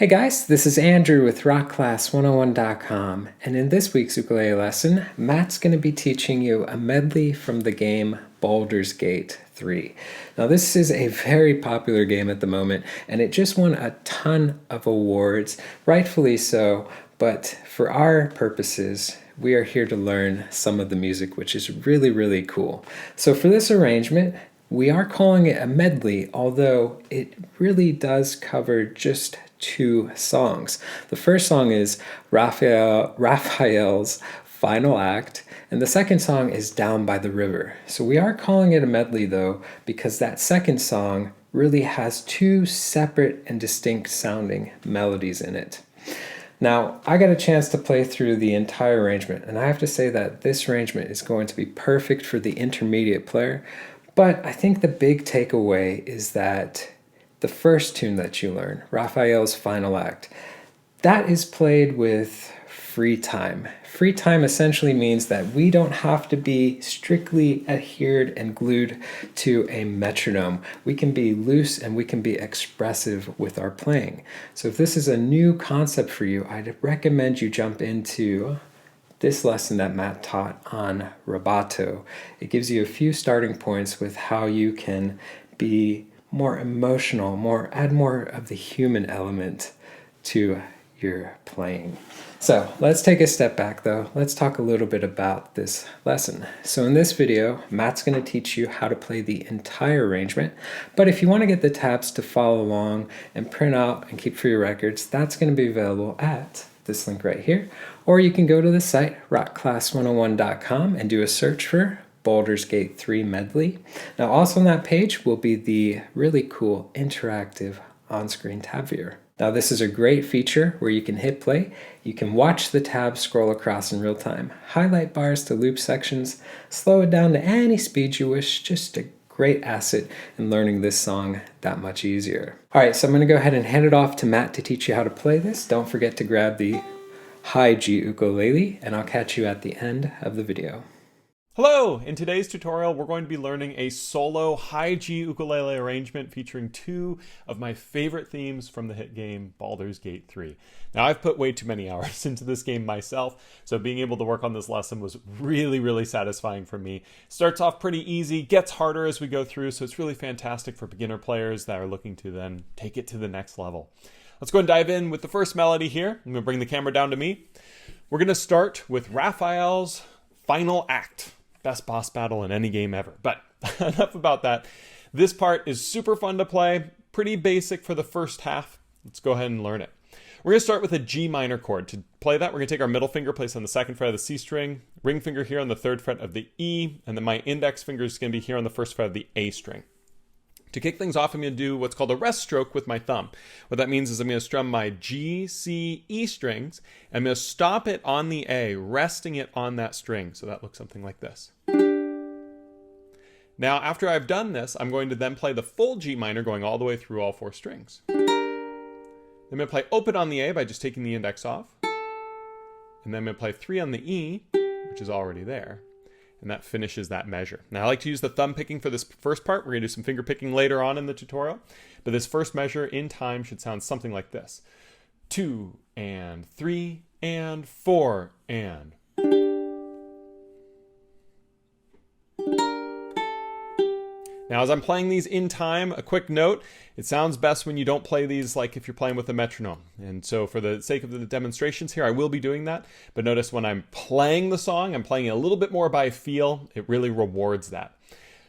Hey guys, this is Andrew with rockclass101.com, and in this week's ukulele lesson, Matt's going to be teaching you a medley from the game Baldur's Gate 3. Now this is a very popular game at the moment, and it just won a ton of awards, rightfully so, but for our purposes, we are here to learn some of the music, which is really, really cool. So for this arrangement, we are calling it a medley, although it really does cover just two songs. The first song is Raphael's Final Act, and the second song is Down by the River. So we are calling it a medley though, because that second song really has two separate and distinct sounding melodies in it. Now, I got a chance to play through the entire arrangement, and I have to say that this arrangement is going to be perfect for the intermediate player, but I think the big takeaway is that the first tune that you learn, Raphael's Final Act, that is played with free time. Free time essentially means that we don't have to be strictly adhered and glued to a metronome. We can be loose and we can be expressive with our playing. So if this is a new concept for you, I'd recommend you jump into this lesson that Matt taught on rubato. It gives you a few starting points with how you can be more emotional, add more of the human element to your playing. So let's take a step back though. Let's talk a little bit about this lesson. So in this video, Matt's going to teach you how to play the entire arrangement, but if you want to get the tabs to follow along and print out and keep for your records, that's going to be available at this link right here, or you can go to the site rockclass101.com and do a search for Baldur's Gate 3 medley. Now also on that page will be the really cool interactive on-screen tab viewer. Now this is a great feature where you can hit play, you can watch the tabs scroll across in real time, highlight bars to loop sections, slow it down to any speed you wish, just a great asset in learning this song that much easier. Alright, so I'm going to go ahead and hand it off to Matt to teach you how to play this. Don't forget to grab the high G ukulele, and I'll catch you at the end of the video. Hello! In today's tutorial, we're going to be learning a solo high G ukulele arrangement featuring two of my favorite themes from the hit game Baldur's Gate 3. Now, I've put way too many hours into this game myself, so being able to work on this lesson was really satisfying for me. Starts off pretty easy, gets harder as we go through, so it's really fantastic for beginner players that are looking to then take it to the next level. Let's go and dive in with the first melody here. I'm going to bring the camera down to me. We're going to start with Raphael's Final Act. Best boss battle in any game ever. But enough about that. This part is super fun to play, pretty basic for the first half. Let's go ahead and learn it. We're going to start with a G minor chord. To play that, we're going to take our middle finger, place on the second fret of the C string, ring finger here on the third fret of the E, and then my index finger is going to be here on the first fret of the A string. To kick things off, I'm going to do what's called a rest stroke with my thumb. What that means is I'm going to strum my G, C, E strings, and I'm going to stop it on the A, resting it on that string. So that looks something like this. Now, after I've done this, I'm going to then play the full G minor, going all the way through all four strings. Then I'm going to play open on the A by just taking the index off. And then I'm going to play 3 on the E, which is already there. And that finishes that measure. Now I like to use the thumb picking for this first part. We're going to do some finger picking later on in the tutorial. But this first measure in time should sound something like this. 2 and 3 and 4 and. Now as I'm playing these in time, a quick note, it sounds best when you don't play these like if you're playing with a metronome. And so for the sake of the demonstrations here, I will be doing that. But notice when I'm playing the song, I'm playing it a little bit more by feel. It really rewards that.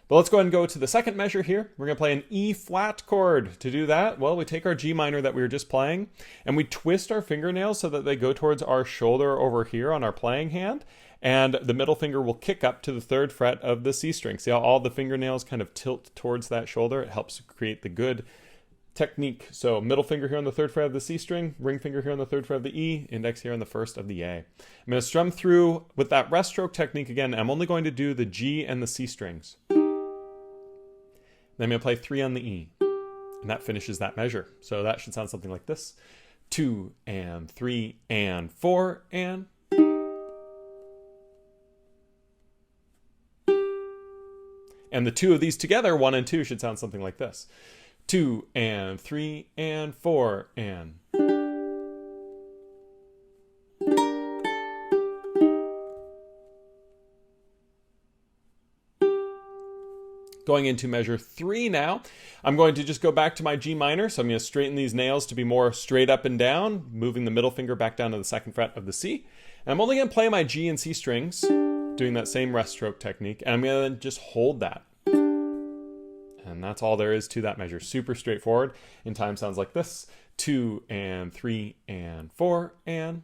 But let's go ahead and go to the second measure here. We're going to play an E flat chord. To do that, well, we take our G minor that we were just playing and we twist our fingernails so that they go towards our shoulder over here on our playing hand. And the middle finger will kick up to the third fret of the C string. See how all the fingernails kind of tilt towards that shoulder? It helps create the good technique. So middle finger here on the third fret of the C string, ring finger here on the third fret of the E, index here on the first of the A. I'm going to strum through with that rest stroke technique again. I'm only going to do the G and the C strings. Then I'm going to play 3 on the E. And that finishes that measure. So that should sound something like this. 2 and 3 and 4 and. And the two of these together, 1 and 2, should sound something like this. 2 and 3 and 4 and. Going into measure 3 now, I'm going to just go back to my G minor. So I'm going to straighten these nails to be more straight up and down, moving the middle finger back down to the 2nd fret of the C. And I'm only going to play my G and C strings, doing that same rest stroke technique. And I'm going to just hold that. And that's all there is to that measure. Super straightforward. In time sounds like this. 2 and 3 and 4 and...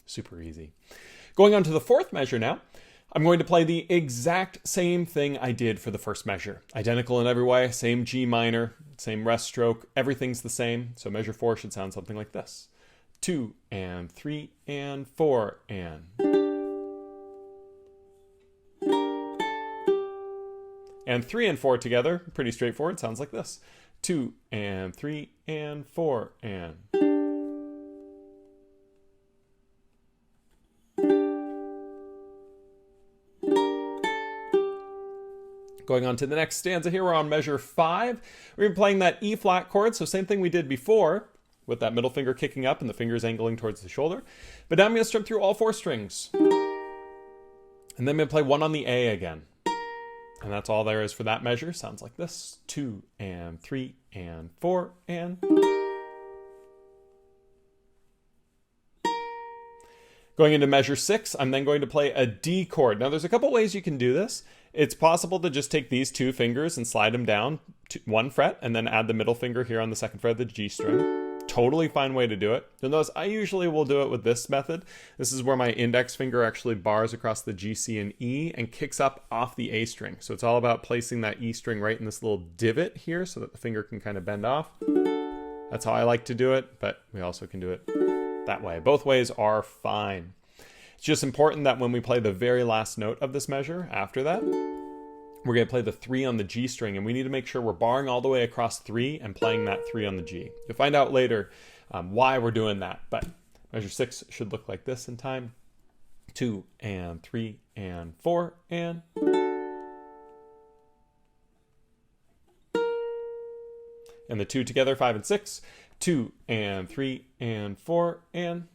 Super easy. Going on to the 4th measure now, I'm going to play the exact same thing I did for the first measure. Identical in every way, same G minor, same rest stroke, everything's the same. So measure 4 should sound something like this. 2 and 3 and 4 and... And 3 and 4 together, pretty straightforward, sounds like this. 2 and 3 and 4 and... Going on to the next stanza here, we're on measure 5. We're going to be playing that E flat chord, so same thing we did before, with that middle finger kicking up and the fingers angling towards the shoulder. But now I'm going to strum through all 4 strings. And then I'm going to play 1 on the A again. And that's all there is for that measure. Sounds like this. 2 and 3 and 4 and... Going into measure 6, I'm then going to play a D chord. Now there's a couple ways you can do this. It's possible to just take these 2 fingers and slide them down to 1 fret and then add the middle finger here on the 2nd fret of the G string. Totally fine way to do it. You'll notice I usually will do it with this method. This is where my index finger actually bars across the G, C, and E and kicks up off the A string. So it's all about placing that E string right in this little divot here so that the finger can kind of bend off. That's how I like to do it, but we also can do it that way. Both ways are fine. It's just important that when we play the very last note of this measure after that, we're going to play the 3 on the G string, and we need to make sure we're barring all the way across 3 and playing that 3 on the G. You'll find out later why we're doing that, but measure 6 should look like this in time. 2 and 3 and 4 and... And the 2 together, 5 and 6. 2 and 3 and 4 and...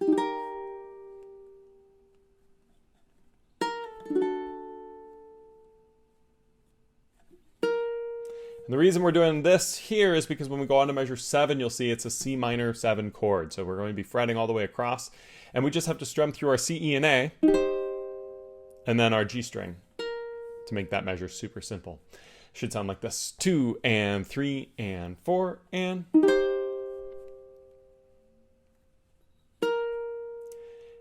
And the reason we're doing this here is because when we go on to measure 7, you'll see it's a C minor 7 chord. So we're going to be fretting all the way across. And we just have to strum through our C, E, and A, and then our G string to make that measure super simple. Should sound like this. 2 and 3 and 4 and...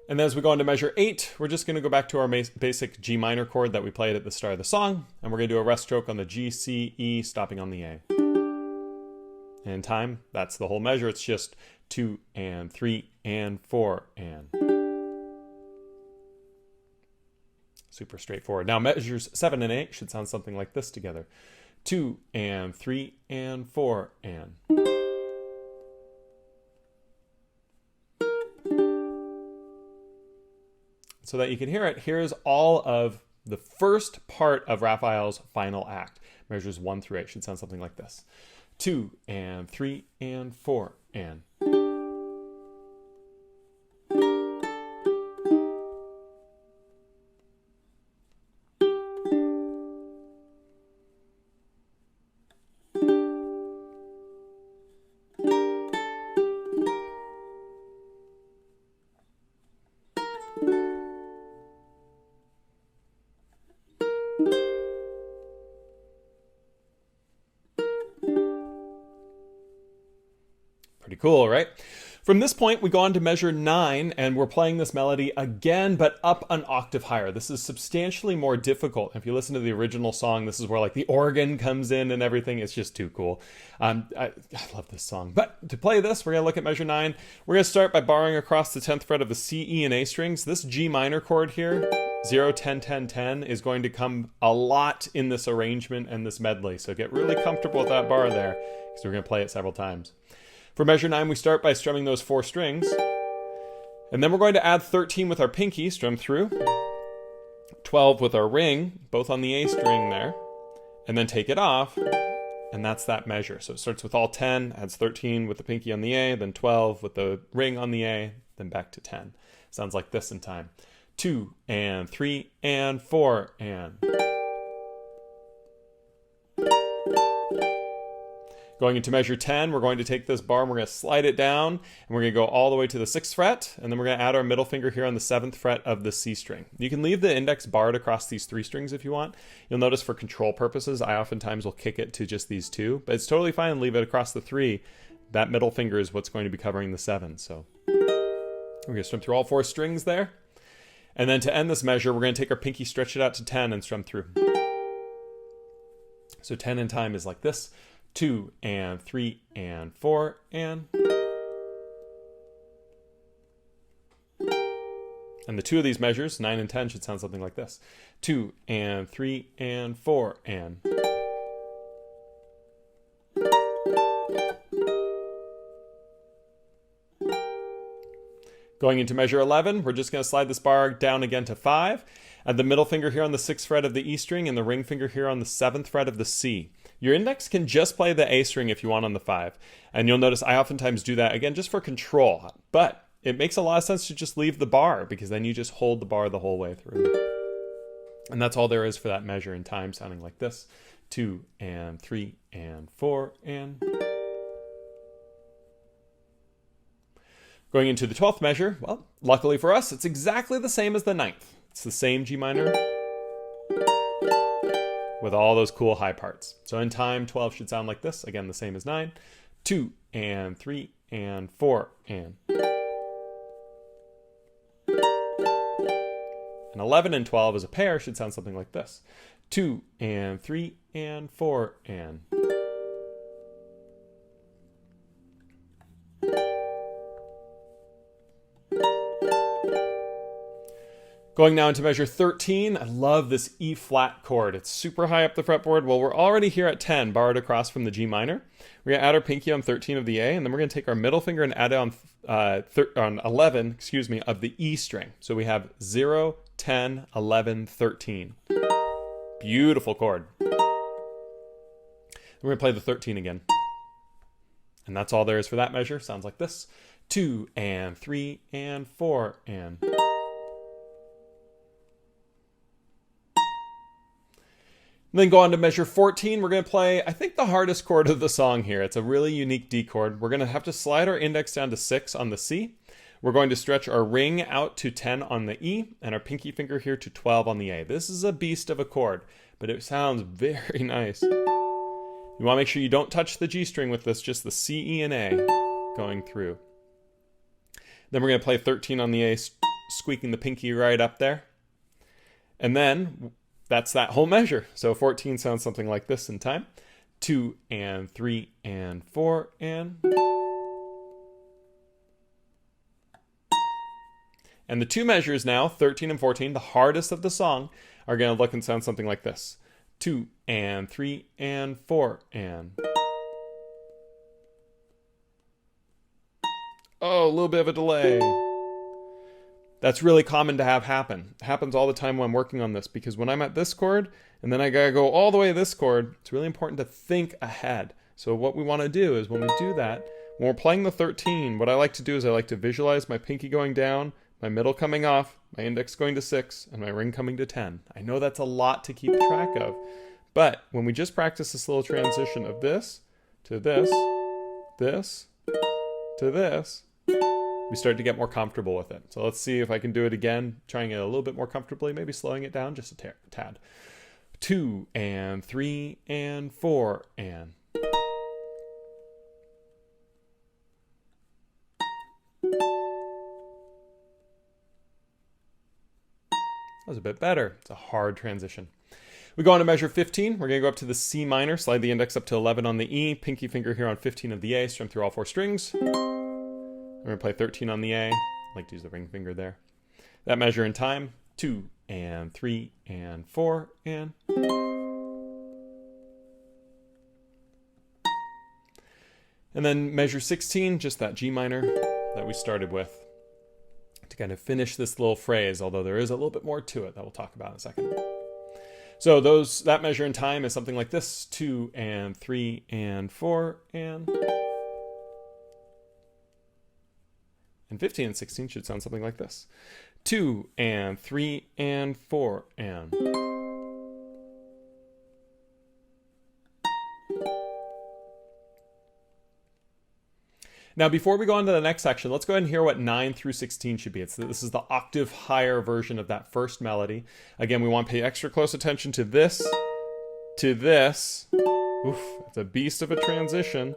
And then as we go into measure 8, we're just going to go back to our basic G minor chord that we played at the start of the song. And we're going to do a rest stroke on the G, C, E, stopping on the A. And in time, that's the whole measure. It's just 2 and 3 and 4 and... Super straightforward. Now measures 7 and 8 should sound something like this together. 2 and 3 and 4 and... So that you can hear it, here's all of the first part of Raphael's final act. Measures 1 through 8 should sound something like this. 2 and 3 and 4 and... Pretty cool, right? From this point, we go on to measure 9, and we're playing this melody again, but up an octave higher. This is substantially more difficult. If you listen to the original song, this is where like the organ comes in and everything. It's just too cool. I love this song. But to play this, we're going to look at measure 9. We're going to start by barring across the 10th fret of the C, E, and A strings. This G minor chord here, 0, 10, 10, 10, is going to come a lot in this arrangement and this medley. So get really comfortable with that bar there, because we're going to play it several times. For measure 9, we start by strumming those 4 strings. And then we're going to add 13 with our pinky, strum through. 12 with our ring, both on the A string there. And then take it off, and that's that measure. So it starts with all 10, adds 13 with the pinky on the A, then 12 with the ring on the A, then back to 10. Sounds like this in time. 2 and 3 and 4 and. Going into measure 10, we're going to take this bar and we're going to slide it down, and we're going to go all the way to the 6th fret, and then we're going to add our middle finger here on the 7th fret of the C string. You can leave the index barred across these 3 strings if you want. You'll notice for control purposes, I oftentimes will kick it to just these 2, but it's totally fine to leave it across the 3. That middle finger is what's going to be covering the 7, so we're going to strum through all 4 strings there. And then to end this measure, we're going to take our pinky, stretch it out to 10, and strum through. So 10 in time is like this. 2 and 3 and 4 and. And the 2 of these measures, 9 and 10, should sound something like this. 2 and 3 and 4 and. Going into measure 11, we're just going to slide this bar down again to 5. Add the middle finger here on the 6th fret of the E string and the ring finger here on the 7th fret of the C. Your index can just play the A string if you want on the 5. And you'll notice I oftentimes do that, again, just for control. But it makes a lot of sense to just leave the bar, because then you just hold the bar the whole way through. And that's all there is for that measure in time, sounding like this. 2 and 3 and 4 and. Going into the 12th measure, well, luckily for us, it's exactly the same as the 9th. It's the same G minor with all those cool high parts. So in time, 12 should sound like this. Again, the same as 9. 2 and 3 and 4 and. And 11 and 12 as a pair should sound something like this. 2 and 3 and 4 and. Going now into measure 13, I love this E flat chord. It's super high up the fretboard. Well, we're already here at 10, barred across from the G minor. We're going to add our pinky on 13 of the A, and then we're going to take our middle finger and add it on 11, of the E string. So we have 0, 10, 11, 13. Beautiful chord. We're going to play the 13 again. And that's all there is for that measure. Sounds like this. 2 and 3 and 4 and. And then go on to measure 14. We're going to play, I think, the hardest chord of the song here. It's a really unique D chord. We're going to have to slide our index down to 6 on the C. We're going to stretch our ring out to 10 on the E, and our pinky finger here to 12 on the A. This is a beast of a chord, but it sounds very nice. You want to make sure you don't touch the G string with this, just the C, E, and A going through. Then we're going to play 13 on the A, squeaking the pinky right up there. And then that's that whole measure. So 14 sounds something like this in time. 2 and 3 and 4 and. And the 2 measures now, 13 and 14, the hardest of the song, are going to look and sound something like this. 2 and 3 and 4 and. Oh, a little bit of a delay. That's really common to have happen. It happens all the time when I'm working on this, because when I'm at this chord and then I gotta go all the way to this chord, it's really important to think ahead. So what we want to do is when we do that, when we're playing the 13, what I like to do is I like to visualize my pinky going down, my middle coming off, my index going to 6, and my ring coming to 10. I know that's a lot to keep track of, but when we just practice this little transition of this to this, this to this, we start to get more comfortable with it. So let's see if I can do it again, trying it a little bit more comfortably, maybe slowing it down just a tad. 2 and 3 and 4 and. That was a bit better. It's a hard transition. We go on to measure 15. We're going to go up to the C minor, slide the index up to 11 on the E, pinky finger here on 15 of the A, strum through all 4 strings. We're going to play 13 on the A. I like to use the ring finger there. That measure in time, 2 and 3 and 4 and. And then measure 16, just that G minor that we started with, to kind of finish this little phrase, although there is a little bit more to it that we'll talk about in a second. So that measure in time is something like this: 2 and 3 and 4 and. And 15 and 16 should sound something like this: 2 and 3 and 4 and. Now, before we go on to the next section, let's go ahead and hear what 9 through 16 should be. This is the octave higher version of that first melody. Again, we want to pay extra close attention to this, to this. Oof, it's a beast of a transition.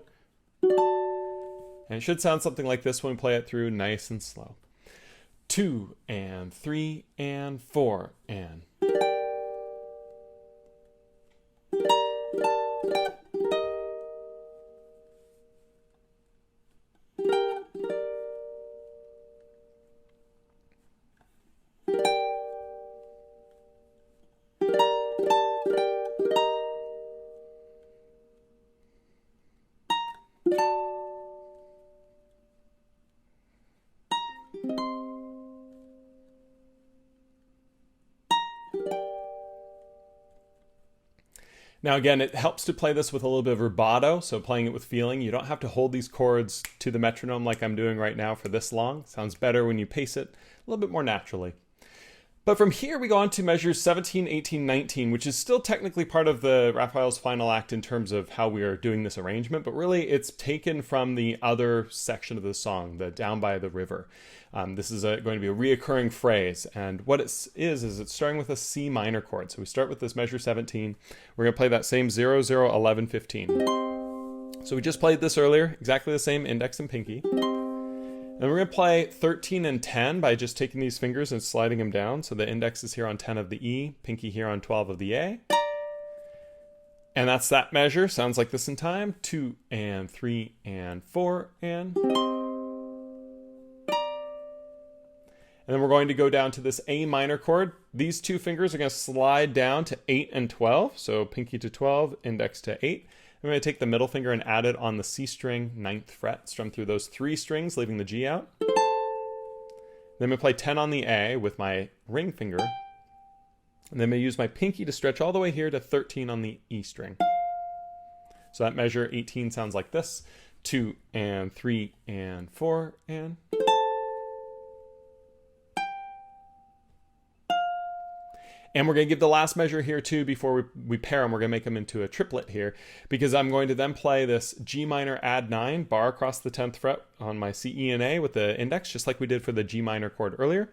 And it should sound something like this when we play it through nice and slow. 2 and 3 and 4 and. Now again, it helps to play this with a little bit of rubato, so playing it with feeling. You don't have to hold these chords to the metronome like I'm doing right now for this long. It sounds better when you pace it a little bit more naturally. But from here we go on to measures 17, 18, 19, which is still technically part of the Raphael's final act in terms of how we are doing this arrangement, but really it's taken from the other section of the song, the Down by the River. This is going to be a reoccurring phrase, and what it is it's starting with a C minor chord. So we start with this measure 17. We're going to play that same 0, 0, 11, 15. So we just played this earlier, exactly the same index and pinky. And we're going to play 13 and 10 by just taking these fingers and sliding them down. So the index is here on 10 of the E, pinky here on 12 of the A. And that's that measure. Sounds like this in time. 2 and 3 and 4 and. And then we're going to go down to this A minor chord. These two fingers are going to slide down to 8 and 12. So pinky to 12, index to 8. I'm going to take the middle finger and add it on the C string, 9th fret, strum through those 3 strings, leaving the G out. Then I'm going to play 10 on the A with my ring finger. And then I'm going to use my pinky to stretch all the way here to 13 on the E string. So that measure 18 sounds like this. 2 and 3 and 4 and. And we're going to give the last measure here too before we pair them. We're going to make them into a triplet here because I'm going to then play this G minor add 9 bar across the 10th fret on my C, E, and A with the index, just like we did for the G minor chord earlier. And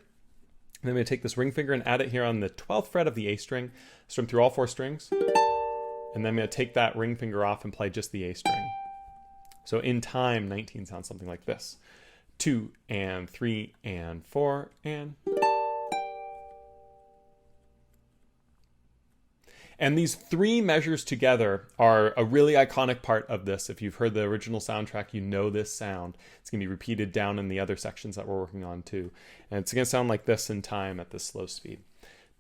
then I'm going to take this ring finger and add it here on the 12th fret of the A string, strum through all 4 strings. And then I'm going to take that ring finger off and play just the A string. So in time, 19 sounds something like this. 2 and 3 and 4 and. And these 3 measures together are a really iconic part of this. If you've heard the original soundtrack, you know this sound. It's going to be repeated down in the other sections that we're working on too. And it's going to sound like this in time at this slow speed.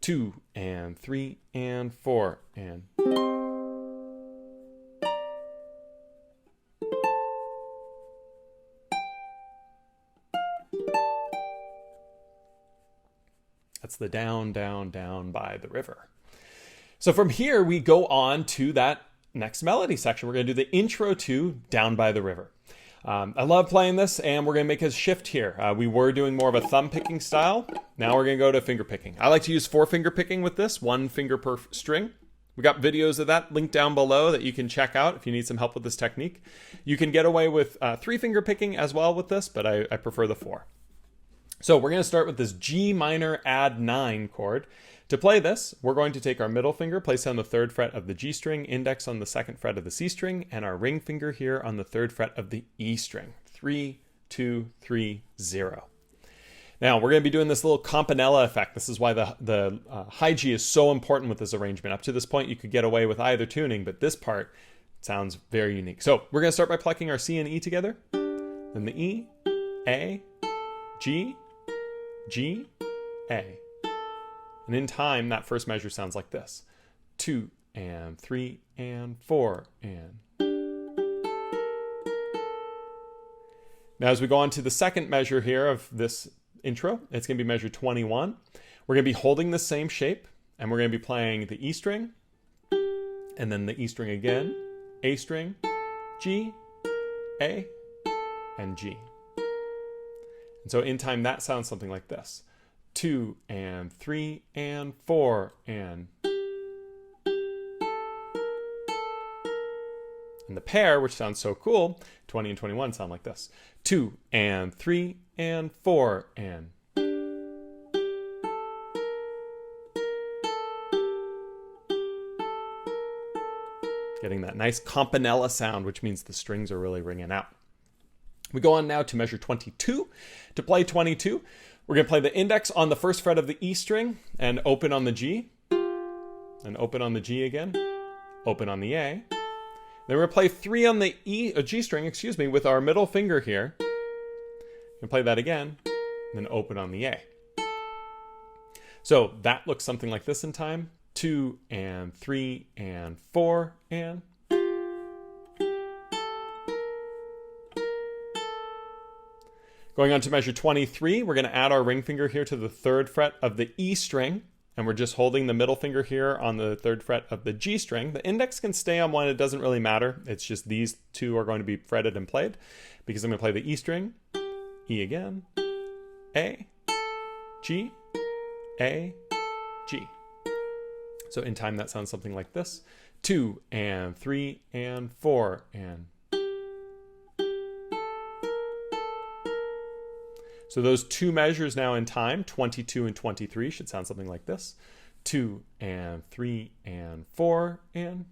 2 and 3 and 4 and. That's the down, down, down by the river. So from here, we go on to that next melody section. We're going to do the intro to Down by the River. I love playing this, and we're going to make a shift here. We were doing more of a thumb picking style. Now we're going to go to finger picking. I like to use 4-finger picking with this, 1 finger per string. We got videos of that linked down below that you can check out if you need some help with this technique. You can get away with 3-finger picking as well with this, but I prefer the 4. So we're going to start with this G minor add 9 chord. To play this, we're going to take our middle finger, place it on the 3rd fret of the G string, index on the 2nd fret of the C string, and our ring finger here on the 3rd fret of the E string. 3, 2, 3, 0. Now, we're going to be doing this little campanella effect. This is why the high G is so important with this arrangement. Up to this point, you could get away with either tuning, but this part sounds very unique. So we're going to start by plucking our C and E together, then the E, A, G, G, A. And in time, that first measure sounds like this. 2 and 3 and 4 and. Now as we go on to the second measure here of this intro, it's going to be measure 21. We're going to be holding the same shape, and we're going to be playing the E string, and then the E string again, A string, G, A, and G. And so in time, that sounds something like this. 2 and 3 and 4 and the pair, which sounds so cool, 20 and 21 sound like this. 2 and 3 and 4 and getting that nice campanella sound, which means the strings are really ringing out. We go on now to measure 22. To play 22, we're going to play the index on the first fret of the E string and open on the G, and open on the G again, open on the A. Then we're going to play 3 on the G string, with our middle finger here. And play that again, and then open on the A. So that looks something like this in time. 2 and 3 and 4 and going on to measure 23, we're going to add our ring finger here to the 3rd fret of the E string, and we're just holding the middle finger here on the 3rd fret of the G string. The index can stay on one, it doesn't really matter. It's just these two are going to be fretted and played, because I'm going to play the E string, E again, A, G, A, G. So in time that sounds something like this. 2 and 3 and 4 and so those two measures now in time, 22 and 23, should sound something like this. 2 and 3 and 4 and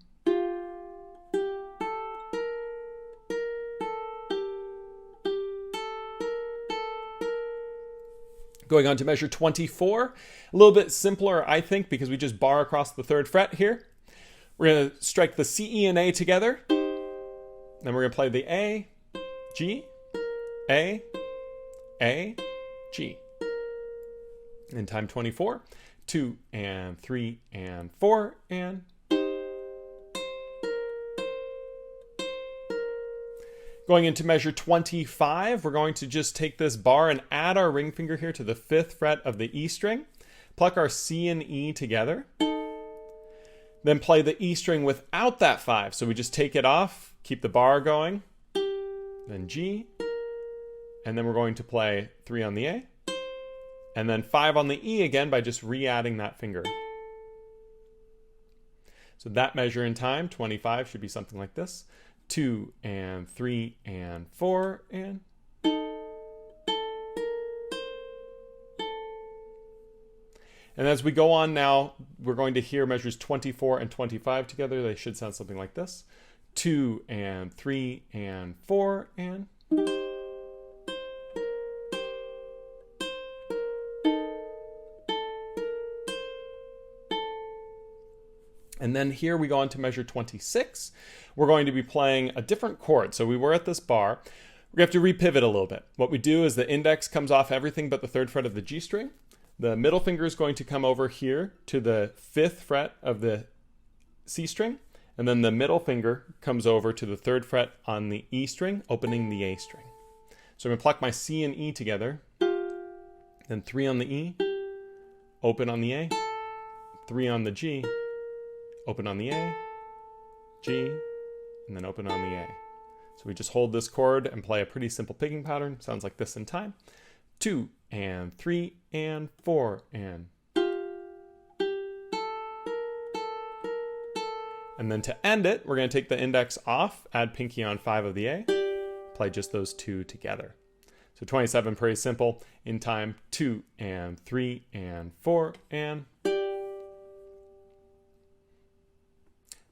going on to measure 24, a little bit simpler, I think, because we just bar across the 3rd fret here. We're going to strike the C, E, and A together. Then we're going to play the A, G, A, G. In time 24, 2 and 3 and 4 and going into measure 25, we're going to just take this bar and add our ring finger here to the 5th fret of the E string, pluck our C and E together, then play the E string without that 5. So we just take it off, keep the bar going, then G, and then we're going to play 3 on the A, and then 5 on the E again by just re-adding that finger. So that measure in time, 25, should be something like this. 2 and 3 and 4 and as we go on now, we're going to hear measures 24 and 25 together. They should sound something like this. 2 and 3 and 4 and then here we go on to measure 26. We're going to be playing a different chord. So we were at this bar. We have to repivot a little bit. What we do is the index comes off everything but the 3rd fret of the G string. The middle finger is going to come over here to the 5th fret of the C string. And then the middle finger comes over to the 3rd fret on the E string, opening the A string. So I'm going to pluck my C and E together. Then 3 on the E, open on the A, 3 on the G, open on the A, G, and then open on the A. So we just hold this chord and play a pretty simple picking pattern. Sounds like this in time. 2 and 3 and 4 and then to end it, we're going to take the index off, add pinky on 5 of the A, play just those two together. So 27, pretty simple. In time, 2 and 3 and 4 and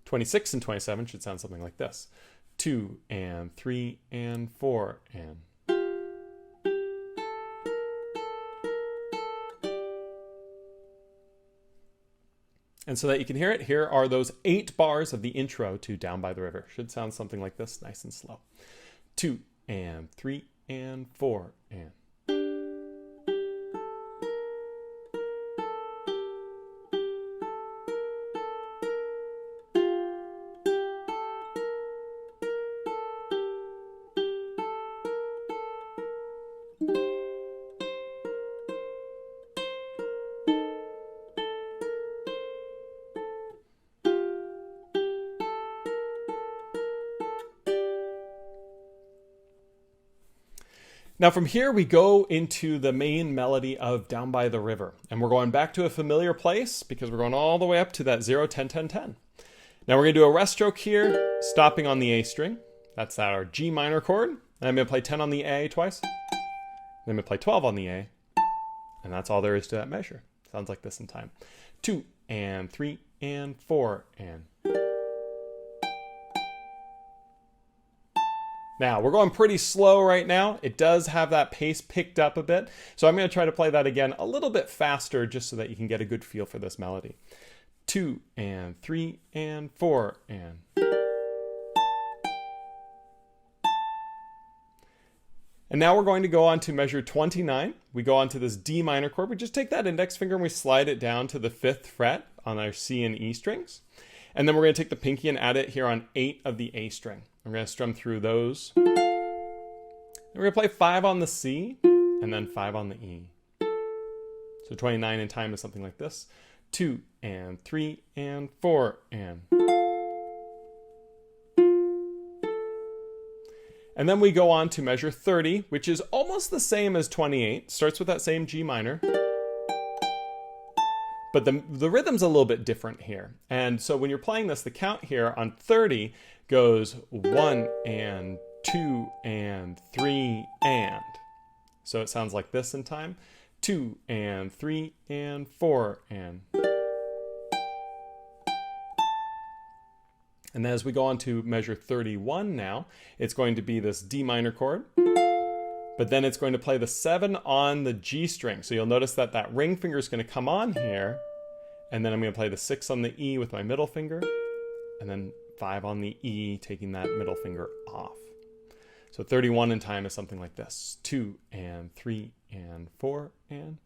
26 and 27 should sound something like this. 2 and 3 and 4 and so that you can hear it, here are those 8 bars of the intro to Down by the River. Should sound something like this, nice and slow. 2 and 3 and 4 and Now from here we go into the main melody of Down by the River, and we're going back to a familiar place because we're going all the way up to that 0, 10, 10, 10. Now we're going to do a rest stroke here, stopping on the A string. That's our G minor chord. And I'm going to play 10 on the A twice. Then I'm going to play 12 on the A. And that's all there is to that measure. Sounds like this in time. 2 and 3 and 4 and. Now, we're going pretty slow right now. It does have that pace picked up a bit. So I'm going to try to play that again a little bit faster just so that you can get a good feel for this melody. 2 and 3 and 4 and. And now we're going to go on to measure 29. We go on to this D minor chord. We just take that index finger and we slide it down to the 5th fret on our C and E strings. And then we're going to take the pinky and add it here on 8 of the A string. We're going to strum through those. And we're going to play 5 on the C and then 5 on the E. So 29 in time is something like this. 2 and 3 and 4 and. And then we go on to measure 30, which is almost the same as 28. Starts with that same G minor. But the rhythm's a little bit different here. And so when you're playing this, the count here on 30 goes 1 and 2 and 3 and. So it sounds like this in time. 2 and 3 and 4 and. And then as we go on to measure 31 now, it's going to be this D minor chord, but then it's going to play the 7 on the G string. So you'll notice that that ring finger is going to come on here, and then I'm going to play the 6 on the E with my middle finger, and then 5 on the E, taking that middle finger off. So 31 in time is something like this. 2 and 3 and 4 and.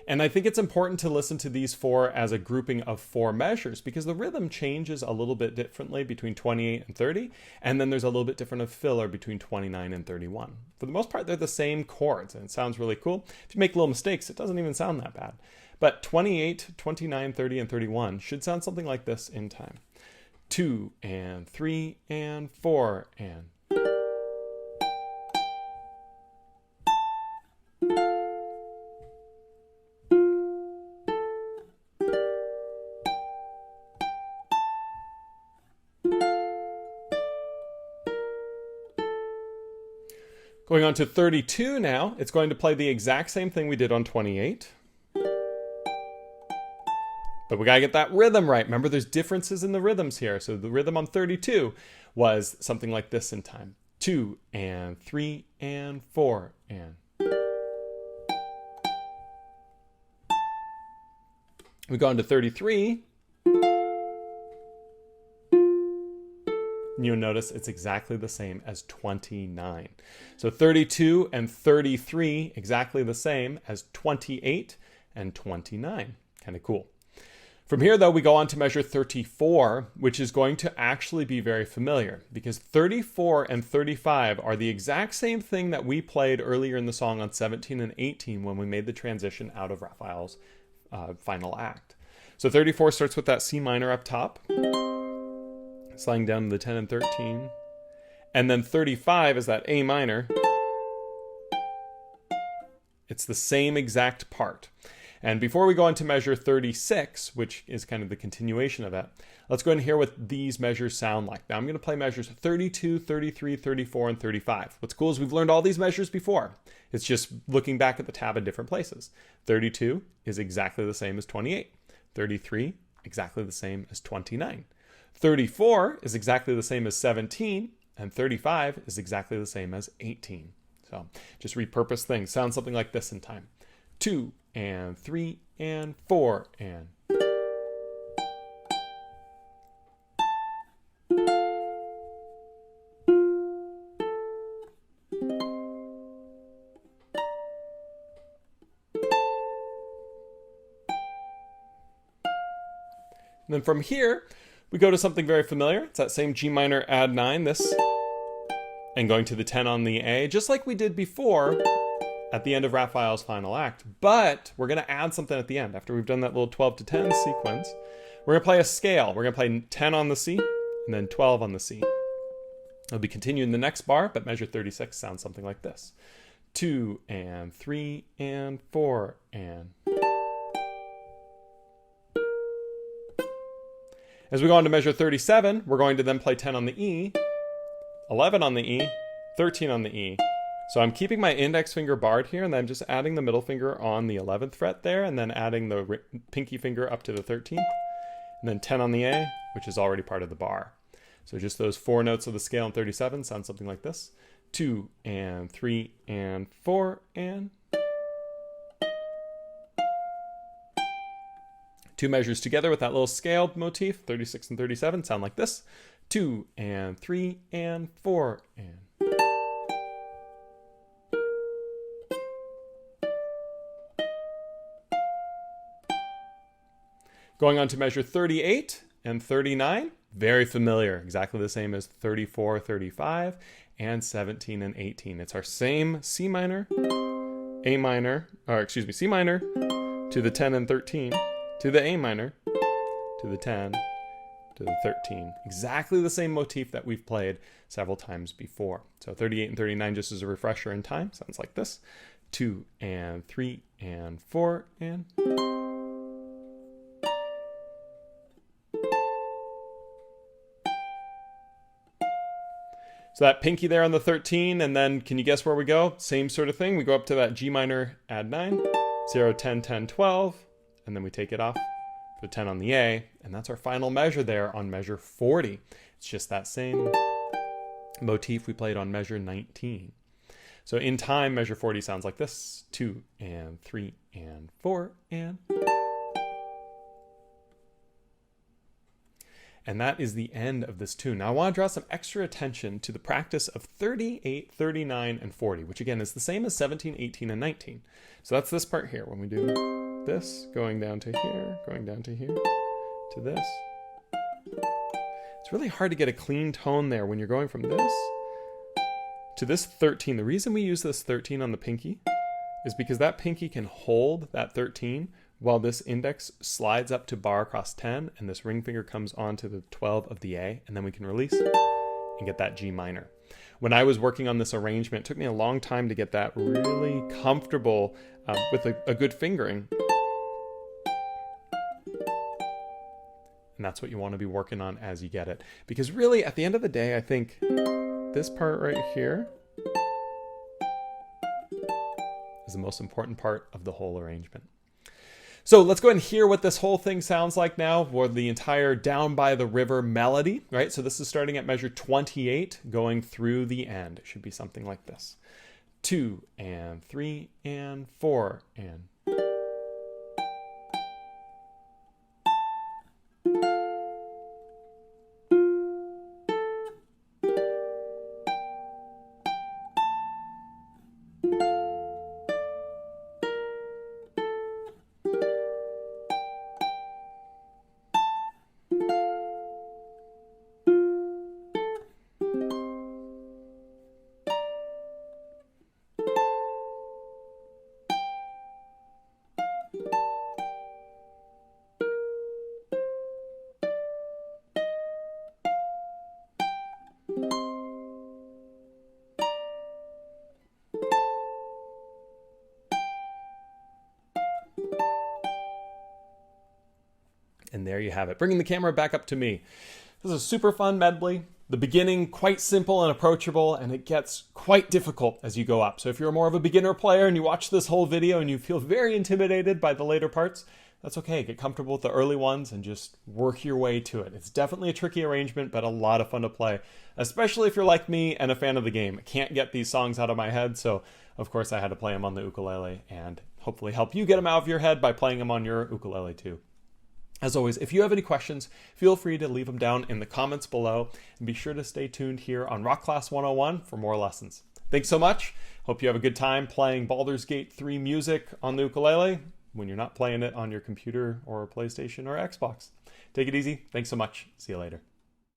And I think it's important to listen to these 4 as a grouping of 4 measures because the rhythm changes a little bit differently between 28 and 30, and then there's a little bit different of filler between 29 and 31. For the most part, they're the same chords, and it sounds really cool. If you make little mistakes, it doesn't even sound that bad. But 28, 29, 30, and 31 should sound something like this in time. 2 and 3 and 4 and. Going on to 32 now, it's going to play the exact same thing we did on 28. But we gotta get that rhythm right. Remember, there's differences in the rhythms here. So the rhythm on 32 was something like this in time. 2 and 3 and 4 and. We go on to 33. You'll notice it's exactly the same as 29. So 32 and 33, exactly the same as 28 and 29. Kind of cool. From here, though, we go on to measure 34, which is going to actually be very familiar because 34 and 35 are the exact same thing that we played earlier in the song on 17 and 18 when we made the transition out of Raphael's final act. So 34 starts with that C minor up top, sliding down to the 10 and 13. And then 35 is that A minor. It's the same exact part. And before we go on to measure 36, which is kind of the continuation of that, let's go ahead and hear what these measures sound like. Now I'm going to play measures 32, 33, 34, and 35. What's cool is we've learned all these measures before. It's just looking back at the tab in different places. 32 is exactly the same as 28. 33, exactly the same as 29. 34 is exactly the same as 17, and 35 is exactly the same as 18. So just repurpose things. Sounds something like this in time. 2 and 3 and 4 and. And then from here, we go to something very familiar. It's that same G minor add 9, this, and going to the 10 on the A, just like we did before at the end of Raphael's final act. But we're going to add something at the end. After we've done that little 12 to 10 sequence, we're going to play a scale. We're going to play 10 on the C, and then 12 on the C. I'll be continuing the next bar, but measure 36 sounds something like this. 2 and 3 and 4 and. As we go on to measure 37, we're going to then play 10 on the E, 11 on the E, 13 on the E. So I'm keeping my index finger barred here, and then I'm just adding the middle finger on the 11th fret there, and then adding the pinky finger up to the 13th, and then 10 on the A, which is already part of the bar. So just those 4 notes of the scale in 37 sound something like this. 2 and 3 and 4 and. 2 measures together with that little scale motif, 36 and 37, sound like this. 2 and 3 and 4 and. Going on to measure 38 and 39, very familiar, exactly the same as 34, 35, and 17 and 18. It's our same C minor, C minor, to the 10 and 13, to the A minor, to the 10, to the 13. Exactly the same motif that we've played several times before. So 38 and 39, just as a refresher in time, sounds like this. 2 and 3 and 4 and. So that pinky there on the 13, and then can you guess where we go? Same sort of thing. We go up to that G minor, add 9, 0, 10, 10, 12, and then we take it off for the 10 on the A, and that's our final measure there on measure 40. It's just that same motif we played on measure 19. So in time, measure 40 sounds like this. 2 and 3 and 4 and. And that is the end of this tune. Now I want to draw some extra attention to the practice of 38, 39, and 40, which again is the same as 17, 18, and 19. So that's this part here. When we do this, going down to here, going down to here, to this. It's really hard to get a clean tone there when you're going from this to this 13. The reason we use this 13 on the pinky is because that pinky can hold that 13 while this index slides up to bar across 10, and this ring finger comes onto the 12 of the A, and then we can release and get that G minor. When I was working on this arrangement, it took me a long time to get that really comfortable with a good fingering. And that's what you want to be working on as you get it. Because really, at the end of the day, I think this part right here is the most important part of the whole arrangement. So let's go ahead and hear what this whole thing sounds like now for the entire Down by the River melody, right? So this is starting at measure 28, going through the end. It should be something like this. 2 and 3 and 4 and. And there you have it. Bringing the camera back up to me. This is a super fun medley. The beginning, quite simple and approachable, and it gets quite difficult as you go up. So if you're more of a beginner player and you watch this whole video and you feel very intimidated by the later parts, that's okay. Get comfortable with the early ones and just work your way to it. It's definitely a tricky arrangement, but a lot of fun to play, especially if you're like me and a fan of the game. I can't get these songs out of my head, so of course I had to play them on the ukulele and hopefully help you get them out of your head by playing them on your ukulele too. As always, if you have any questions, feel free to leave them down in the comments below, and be sure to stay tuned here on Rock Class 101 for more lessons. Thanks so much. Hope you have a good time playing Baldur's Gate 3 music on the ukulele when you're not playing it on your computer or PlayStation or Xbox. Take it easy. Thanks so much. See you later.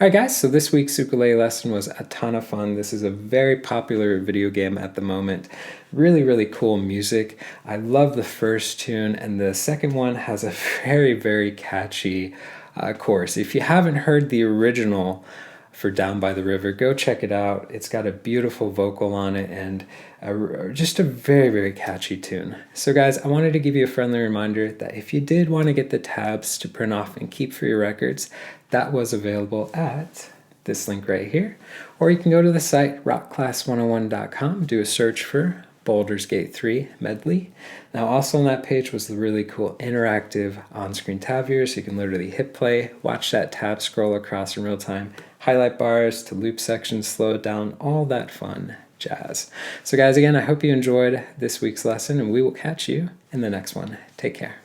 All right, guys, so this week's ukulele lesson was a ton of fun. This is a very popular video game at the moment. Really, really cool music. I love the first tune, and the second one has a very, very catchy chorus. If you haven't heard the original for Down by the River. Go check it out. It's got a beautiful vocal on it and just a very, very catchy tune. So guys, I wanted to give you a friendly reminder that if you did want to get the tabs to print off and keep for your records, that was available at this link right here. Or you can go to the site rockclass101.com, do a search for Baldur's Gate 3 Medley. Now also on that page was the really cool interactive on-screen tab viewer, so you can literally hit play, watch that tab scroll across in real time, highlight bars to loop sections, slow it down, all that fun jazz. So guys, again, I hope you enjoyed this week's lesson, and we will catch you in the next one. Take care.